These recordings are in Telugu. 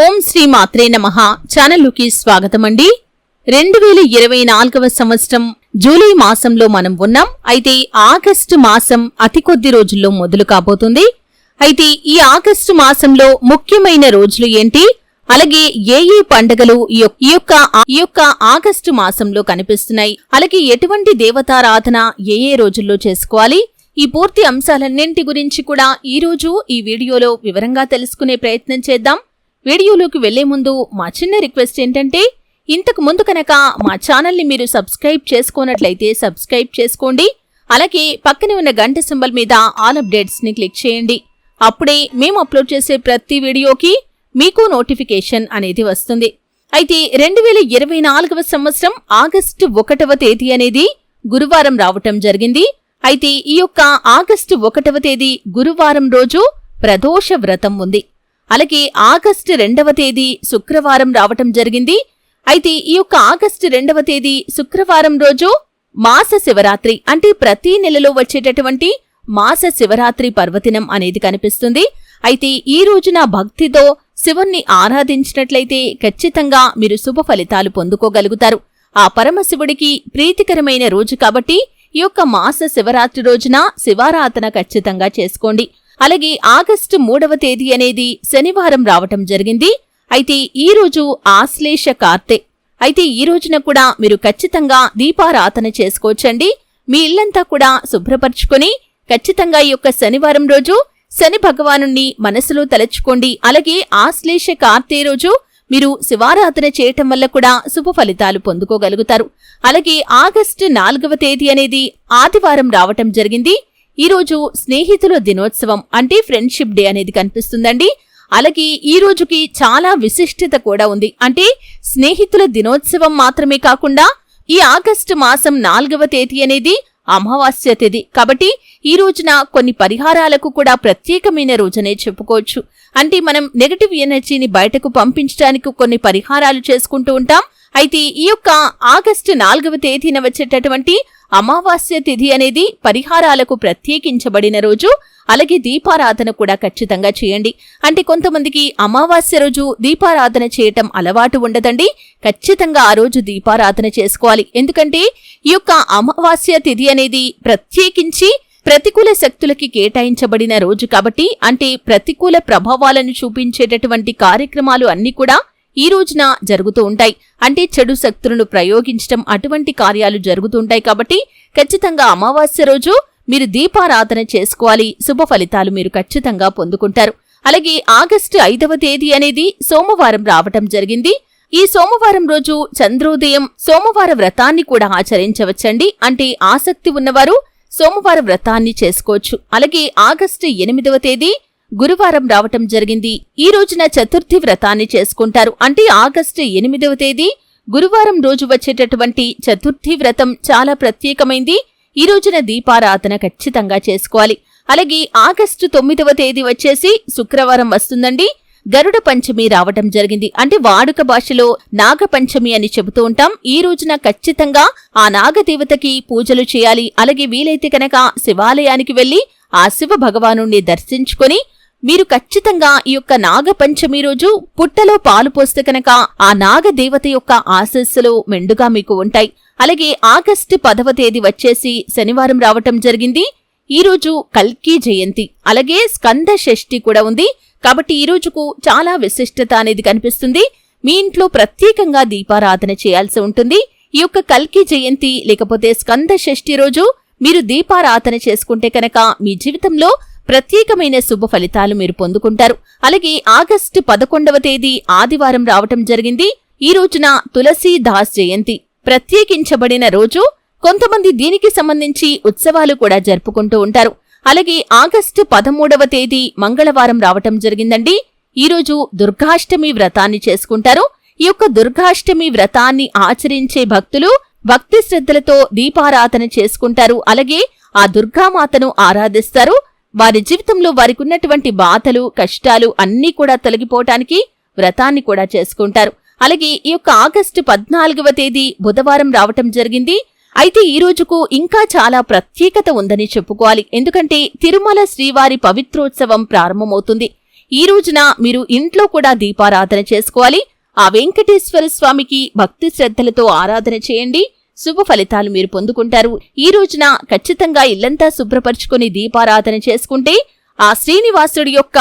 ఓం శ్రీ మాత్రే నమః. ఛానల్లోకి స్వాగతమండి. 2024వ సంవత్సరం జూలై మాసంలో మనం ఉన్నాం. అయితే ఆగస్టు మాసం అతి కొద్ది రోజుల్లో మొదలు కాబోతుంది. అయితే ఈ ఆగస్టు మాసంలో ముఖ్యమైన రోజులు ఏంటి, అలాగే ఏ పండుగలు ఈ యొక్క ఆగస్టు మాసంలో కనిపిస్తున్నాయి, అలాగే ఎటువంటి దేవతారాధన ఏ రోజుల్లో చేసుకోవాలి, ఈ పూర్తి అంశాలన్నింటి గురించి కూడా ఈ రోజు ఈ వీడియోలో వివరంగా తెలుసుకునే ప్రయత్నం చేద్దాం. వీడియోలోకి వెళ్లే ముందు మా చిన్న రిక్వెస్ట్ ఏంటంటే, ఇంతకు ముందు కనుక మా ఛానల్ని మీరు సబ్స్క్రైబ్ చేసుకోనట్లయితే సబ్స్క్రైబ్ చేసుకోండి. అలాగే పక్కనే ఉన్న గంట సింబల్ మీద ఆల్ అప్డేట్స్ ని క్లిక్ చేయండి. అప్పుడే మేము అప్లోడ్ చేసే ప్రతి వీడియోకి మీకు నోటిఫికేషన్ అనేది వస్తుంది. అయితే 2024వ సంవత్సరం ఆగస్టు 1వ తేదీ అనేది గురువారం రావటం జరిగింది. అయితే ఈ యొక్క ఆగస్టు 1వ తేదీ గురువారం రోజు ప్రదోష వ్రతం ఉంది. అలాగే ఆగస్టు 2వ తేదీ శుక్రవారం రావటం జరిగింది. అయితే ఈ యొక్క ఆగస్టు 2వ తేదీ శుక్రవారం రోజు మాస శివరాత్రి, అంటే ప్రతి నెలలో వచ్చేటటువంటి మాస శివరాత్రి పర్వదినం అనేది కనిపిస్తుంది. అయితే ఈ రోజున భక్తితో శివుణ్ణి ఆరాధించినట్లయితే ఖచ్చితంగా మీరు శుభ ఫలితాలు పొందుకోగలుగుతారు. ఆ పరమశివుడికి ప్రీతికరమైన రోజు కాబట్టి ఈ యొక్క మాస శివరాత్రి రోజున శివారాధన ఖచ్చితంగా చేసుకోండి. అలాగే ఆగస్టు 3వ తేదీ అనేది శనివారం రావటం జరిగింది. అయితే ఈ రోజు ఆశ్లేష కార్తె. అయితే ఈ రోజున కూడా మీరు ఖచ్చితంగా దీపారాధన చేసుకోవచ్చండి. మీ ఇల్లంతా కూడా శుభ్రపరచుకొని ఖచ్చితంగా ఈ యొక్క శనివారం రోజు శని భగవానుణ్ణి మనసులో తలచుకోండి. అలాగే ఆశ్లేష కార్తె రోజు మీరు శివారాధన చేయటం వల్ల కూడా శుభ ఫలితాలు పొందుకోగలుగుతారు. అలాగే ఆగస్టు 4వ తేదీ అనేది ఆదివారం రావటం జరిగింది. ఈ రోజు స్నేహితుల దినోత్సవం, అంటే ఫ్రెండ్షిప్ డే అనేది కనిపిస్తుందండి. అలాగే ఈ రోజుకి చాలా విశిష్టత కూడా ఉంది. అంటే స్నేహితుల దినోత్సవం మాత్రమే కాకుండా ఈ ఆగస్టు మాసం 4వ తేదీ అనేది అమావాస్య తేదీ కాబట్టి ఈ రోజున కొన్ని పరిహారాలకు కూడా ప్రత్యేకమైన రోజనే చెప్పుకోవచ్చు. అంటే మనం నెగటివ్ ఎనర్జీని బయటకు పంపించడానికి కొన్ని పరిహారాలు చేసుకుంటూ ఉంటాం. అయితే ఈ యొక్క ఆగస్టు 4వ తేదీన వచ్చేటటువంటి అమావాస్య తిథి అనేది పరిహారాలకు ప్రత్యేకించబడిన రోజు. అలాగే దీపారాధన కూడా ఖచ్చితంగా చేయండి. అంటే కొంతమందికి అమావాస్య రోజు దీపారాధన చేయటం అలవాటు ఉండదండి. ఖచ్చితంగా ఆ రోజు దీపారాధన చేసుకోవాలి. ఎందుకంటే ఈ యొక్క అమావాస్య తిథి అనేది ప్రత్యేకించి ప్రతికూల శక్తులకి కేటాయించబడిన రోజు కాబట్టి, అంటే ప్రతికూల ప్రభావాలను చూపించేటటువంటి కార్యక్రమాలు అన్నీ కూడా ఈ రోజున జరుగుతూ ఉంటాయి. అంటే చెడు శక్తులను ప్రయోగించడం, అటువంటి కార్యాలు జరుగుతుంటాయి కాబట్టి ఖచ్చితంగా అమావాస్య రోజు మీరు దీపారాధన చేసుకోవాలి. శుభ ఫలితాలు మీరు ఖచ్చితంగా పొందుకుంటారు. అలాగే ఆగస్టు 5వ తేదీ అనేది సోమవారం రావటం జరిగింది. ఈ సోమవారం రోజు చంద్రోదయం సోమవార వ్రతాన్ని కూడా ఆచరించవచ్చండి. అంటే ఆసక్తి ఉన్నవారు సోమవార వ్రతాన్ని చేసుకోవచ్చు. అలాగే ఆగస్టు 8వ తేదీ గురువారం రావటం జరిగింది. ఈ రోజున చతుర్థి వ్రతాన్ని చేసుకుంటారు. అంటే ఆగస్టు 8వ తేదీ గురువారం రోజు వచ్చేటటువంటి చతుర్థి వ్రతం చాలా ప్రత్యేకమైంది. ఈ రోజున దీపారాధన ఖచ్చితంగా చేసుకోవాలి. అలాగే ఆగస్టు 9వ తేదీ వచ్చేసి శుక్రవారం వస్తుందండి. గరుడ పంచమి రావటం జరిగింది. అంటే వాడుక భాషలో నాగపంచమి అని చెబుతూ ఉంటాం. ఈ రోజున ఖచ్చితంగా ఆ నాగదేవతకి పూజలు చేయాలి. అలాగే వీలైతే కనుక శివాలయానికి వెళ్లి ఆ శివ భగవానుణ్ణి దర్శించుకొని మీరు ఖచ్చితంగా ఈ యొక్క నాగపంచమి రోజు పుట్టలో పాలు పోస్తే కనుక ఆ నాగదేవత యొక్క ఆశీస్సులు మెండుగా మీకు ఉంటాయి. అలాగే ఆగస్టు 10వ తేదీ వచ్చేసి శనివారం రావటం జరిగింది. ఈ రోజు కల్కి జయంతి, అలాగే స్కంద షష్ఠి కూడా ఉంది. కాబట్టి ఈ రోజుకు చాలా విశిష్టత అనేది కనిపిస్తుంది. మీ ఇంట్లో ప్రత్యేకంగా దీపారాధన చేయాల్సి ఉంటుంది. ఈ యొక్క కల్కి జయంతి లేకపోతే స్కంద షష్ఠి రోజు మీరు దీపారాధన చేసుకుంటే కనుక మీ జీవితంలో ప్రత్యేకమైన శుభ ఫలితాలు మీరు పొందుకుంటారు. అలాగే ఆగస్టు 11వ తేదీ ఆదివారం రావటం జరిగింది. ఈ రోజున తులసీదాస్ జయంతి ప్రత్యేకించబడిన రోజు. కొంతమంది దీనికి సంబంధించి ఉత్సవాలు కూడా జరుపుకుంటూ ఉంటారు. అలాగే ఆగస్టు 13వ తేదీ మంగళవారం రావటం జరిగిందండి. ఈ రోజు దుర్గాష్టమి వ్రతాన్ని చేసుకుంటారు. ఈ యొక్క దుర్గాష్టమి వ్రతాన్ని ఆచరించే భక్తులు భక్తి శ్రద్ధలతో దీపారాధన చేసుకుంటారు. అలాగే ఆ దుర్గామాతను ఆరాధిస్తారు. వారి జీవితంలో వారికి ఉన్నటువంటి బాధలు కష్టాలు అన్నీ కూడా తొలగిపోవటానికి వ్రతాన్ని కూడా చేసుకుంటారు. అలాగే ఈ యొక్క ఆగస్టు 14వ తేదీ బుధవారం రావటం జరిగింది. అయితే ఈ రోజుకు ఇంకా చాలా ప్రత్యేకత ఉందని చెప్పుకోవాలి. ఎందుకంటే తిరుమల శ్రీవారి పవిత్రోత్సవం ప్రారంభమవుతుంది. ఈ రోజున మీరు ఇంట్లో కూడా దీపారాధన చేసుకోవాలి. ఆ వెంకటేశ్వర స్వామికి భక్తి శ్రద్ధలతో ఆరాధన చేయండి. శుభ ఫలితాలు మీరు పొందుకుంటారు. ఈ రోజున ఖచ్చితంగా ఇల్లంతా శుభ్రపరుచుకుని దీపారాధన చేసుకుంటే ఆ శ్రీనివాసుడి యొక్క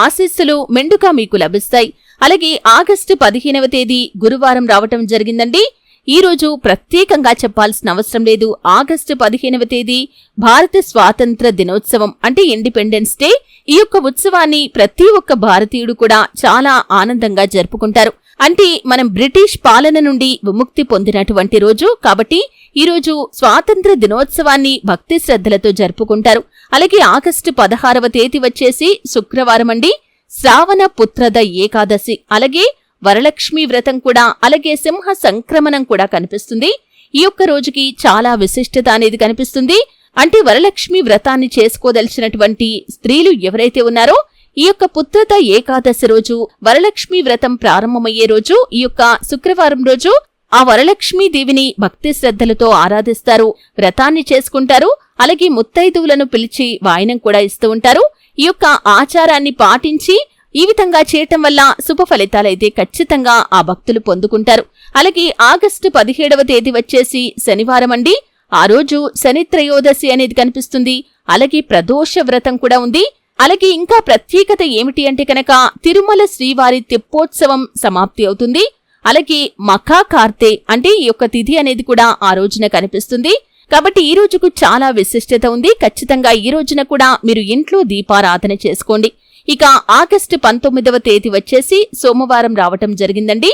ఆశీస్సులు మెండుగా మీకు లభిస్తాయి. అలాగే ఆగస్టు 15వ తేదీ గురువారం రావటం జరిగిందండి. ఈ రోజు ప్రత్యేకంగా చెప్పాల్సిన అవసరం లేదు. ఆగస్టు 15వ తేదీ భారత స్వాతంత్ర దినోత్సవం అంటే ఇండిపెండెన్స్ డే. ఈ యొక్క ఉత్సవాన్ని ప్రతి ఒక్క భారతీయుడు కూడా చాలా ఆనందంగా జరుపుకుంటారు. అంటే మనం బ్రిటిష్ పాలన నుండి విముక్తి పొందినటువంటి రోజు కాబట్టి ఈ రోజు స్వాతంత్ర దినోత్సవాన్ని భక్తి శ్రద్ధలతో జరుపుకుంటారు. అలాగే ఆగస్టు 16వ తేదీ వచ్చేసి శుక్రవారం అండి. శ్రావణ పుత్రద ఏకాదశి, అలాగే వరలక్ష్మి వ్రతం కూడా, అలాగే సింహ సంక్రమణం కూడా కనిపిస్తుంది. ఈ యొక్క రోజుకి చాలా విశిష్టత అనేది కనిపిస్తుంది. అంటే వరలక్ష్మి వ్రతాన్ని చేసుకోదలిచినటువంటి స్త్రీలు ఎవరైతే ఉన్నారో ఈ యొక్క పుత్రత ఏకాదశి రోజు వరలక్ష్మి వ్రతం ప్రారంభమయ్యే రోజు ఈ యొక్క శుక్రవారం రోజు ఆ వరలక్ష్మీ దేవిని భక్తి శ్రద్ధలతో ఆరాధిస్తారు, వ్రతాన్ని చేసుకుంటారు. అలాగే ముత్తైదువులను పిలిచి వాయనం కూడా ఇస్తూ ఉంటారు. ఈ యొక్క ఆచారాన్ని పాటించి ఈ విధంగా చేయటం వల్ల శుభ ఫలితాలైతే ఖచ్చితంగా ఆ భక్తులు పొందుకుంటారు. అలాగే ఆగస్టు 17వ తేదీ వచ్చేసి శనివారం అండి. ఆ రోజు శని త్రయోదశి అనేది కనిపిస్తుంది. అలాగే ప్రదోష వ్రతం కూడా ఉంది. అలాగే ఇంకా ప్రత్యేకత ఏమిటి అంటే కనుక తిరుమల శ్రీవారి తెప్పోత్సవం సమాప్తి అవుతుంది. అలాగే మఖా కార్తె అంటే ఈ యొక్క తిథి అనేది కూడా ఆ రోజున కనిపిస్తుంది. కాబట్టి ఈ రోజుకు చాలా విశిష్టత ఉంది. ఖచ్చితంగా ఈ రోజున కూడా మీరు ఇంట్లో దీపారాధన చేసుకోండి. ఇక ఆగస్టు 19వ తేదీ వచ్చేసి సోమవారం రావటం జరిగిందండి.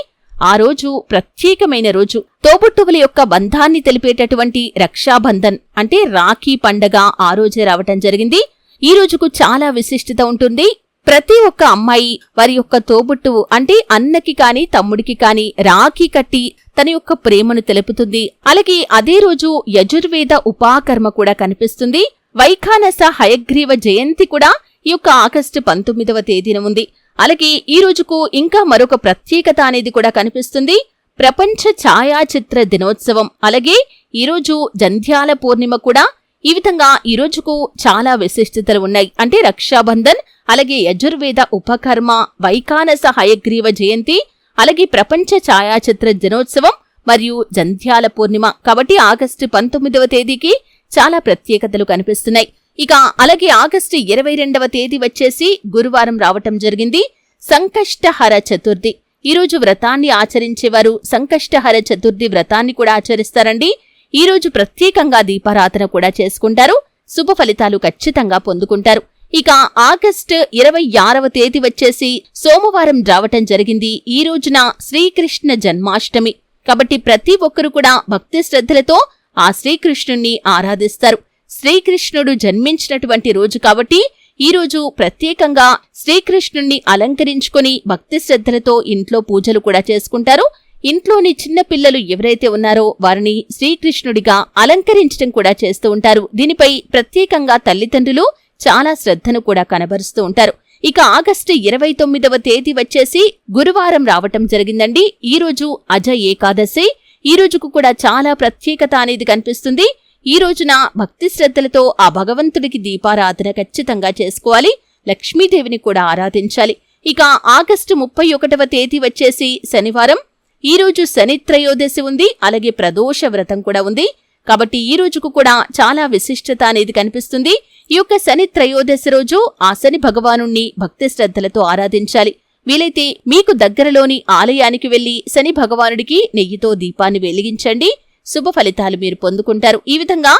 ఆ రోజు ప్రత్యేకమైన రోజు. తోబుట్టువుల యొక్క బంధాన్ని తెలిపేటటువంటి రక్షాబంధన్ అంటే రాఖీ పండగ ఆ రోజే రావటం జరిగింది. ఈ రోజుకు చాలా విశిష్టత ఉంటుంది. ప్రతి ఒక్క అమ్మాయి వారి యొక్క తోబుట్టువు అంటే అన్నకి కాని తమ్ముడికి కాని రాఖీ కట్టి తన యొక్క ప్రేమను తెలుపుతుంది. అలాగే అదే రోజు యజుర్వేద ఉపాకర్మ కూడా కనిపిస్తుంది. వైఖానస హయగ్రీవ జయంతి కూడా ఈ యొక్క ఆగస్టు 19వ తేదీన ఉంది. అలాగే ఈ రోజుకు ఇంకా మరొక ప్రత్యేకత అనేది కూడా కనిపిస్తుంది. ప్రపంచ ఛాయాచిత్ర దినోత్సవం. అలాగే ఈరోజు జంధ్యాల పూర్ణిమ కూడా. ఈ విధంగా ఈ రోజుకు చాలా విశిష్టతలు ఉన్నాయి. అంటే రక్షాబంధన్, అలాగే యజుర్వేద ఉపకర్మ, వైఖానస హయగ్రీవ జయంతి, అలాగే ప్రపంచ ఛాయాచిత్ర దినోత్సవం మరియు జంధ్యాల పూర్ణిమ. కాబట్టి ఆగస్టు 19వ తేదీకి చాలా ప్రత్యేకతలు కనిపిస్తున్నాయి. ఇక అలాగే ఆగస్టు 22వ తేదీ వచ్చేసి గురువారం రావటం జరిగింది. సంకష్టహర చతుర్థి. ఈరోజు వ్రతాన్ని ఆచరించేవారు సంకష్టహర చతుర్థి వ్రతాన్ని కూడా ఆచరిస్తారండి. ఈ రోజు ప్రత్యేకంగా దీపారాధన కూడా చేసుకుంటారు. శుభ ఫలితాలు ఖచ్చితంగా పొందుకుంటారు. ఇక ఆగస్టు 26వ తేదీ వచ్చేసి సోమవారం రావటం జరిగింది. ఈ రోజున శ్రీకృష్ణ జన్మాష్టమి. కాబట్టి ప్రతి ఒక్కరు కూడా భక్తి శ్రద్ధలతో ఆ శ్రీకృష్ణుణ్ణి ఆరాధిస్తారు. శ్రీకృష్ణుడు జన్మించినటువంటి రోజు కాబట్టి ఈ రోజు ప్రత్యేకంగా శ్రీకృష్ణుణ్ణి అలంకరించుకొని భక్తి శ్రద్ధలతో ఇంట్లో పూజలు కూడా చేసుకుంటారు. ఇంట్లోని చిన్న పిల్లలు ఎవరైతే ఉన్నారో వారిని శ్రీకృష్ణుడిగా అలంకరించడం కూడా చేస్తూ ఉంటారు. దీనిపై ప్రత్యేకంగా తల్లిదండ్రులు చాలా శ్రద్ధను కూడా కనబరుస్తూ ఉంటారు. ఇక ఆగస్టు 29వ తేదీ వచ్చేసి గురువారం రావటం జరిగిందండి. ఈ రోజు అజ ఏకాదశి. ఈ రోజుకు కూడా చాలా ప్రత్యేకత అనేది కనిపిస్తుంది. ఈ రోజున భక్తి శ్రద్ధలతో ఆ భగవంతుడికి దీపారాధన ఖచ్చితంగా చేసుకోవాలి. లక్ష్మీదేవిని కూడా ఆరాధించాలి. ఇక ఆగస్టు 31వ తేదీ వచ్చేసి శనివారం. ఈ రోజు శని త్రయోదశి ఉంది. అలాగే ప్రదోష వ్రతం కూడా ఉంది. కాబట్టి ఈ రోజుకు కూడా చాలా విశిష్టత అనేది కనిపిస్తుంది. ఈ యొక్క శని త్రయోదశి రోజు ఆ శని భగవానుణ్ణి భక్తి శ్రద్ధలతో ఆరాధించాలి. వీలైతే మీకు దగ్గరలోని ఆలయానికి వెళ్లి శని భగవానుడికి నెయ్యితో దీపాన్ని వెలిగించండి. శుభ ఫలితాలు మీరు పొందుకుంటారు. ఈ విధంగా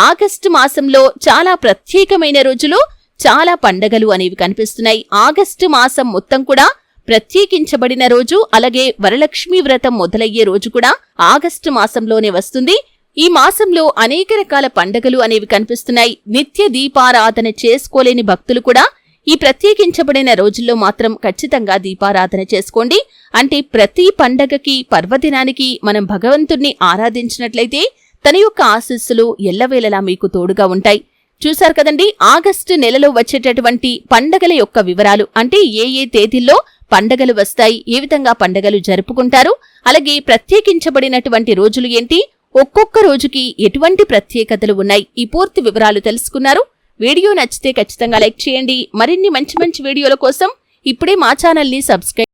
ఆగస్టు మాసంలో చాలా ప్రత్యేకమైన రోజులు, చాలా పండగలు అనేవి కనిపిస్తున్నాయి. ఆగస్టు మాసం మొత్తం కూడా ప్రత్యేకించబడిన రోజు. అలాగే వరలక్ష్మీ వ్రతం మొదలయ్యే రోజు కూడా ఆగస్టు మాసంలోనే వస్తుంది. ఈ మాసంలో అనేక రకాల పండగలు అనేవి కనిపిస్తున్నాయి. నిత్య దీపారాధన చేసుకోలేని భక్తులు కూడా ఈ ప్రత్యేకించబడిన రోజుల్లో మాత్రం ఖచ్చితంగా దీపారాధన చేసుకోండి. అంటే ప్రతి పండగకి పర్వదినానికి మనం భగవంతుణ్ణి ఆరాధించినట్లయితే తన యొక్క ఆశీస్సులు ఎల్లవేళలా మీకు తోడుగా ఉంటాయి. చూశారు కదండి, ఆగస్టు నెలలో వచ్చేటటువంటి పండగల యొక్క వివరాలు. అంటే ఏ ఏ తేదీల్లో పండగలు వస్తాయి, ఏ విధంగా పండగలు జరుపుకుంటారు, అలాగే ప్రత్యేకించబడినటువంటి రోజులు ఏంటి, ఒక్కొక్క రోజుకి ఎటువంటి ప్రత్యేకతలు ఉన్నాయి, ఈ పూర్తి వివరాలు తెలుసుకున్నారు. వీడియో నచ్చితే ఖచ్చితంగా లైక్ చేయండి. మరిన్ని మంచి మంచి వీడియోల కోసం ఇప్పుడే మా ఛానల్ని సబ్స్క్రైబ్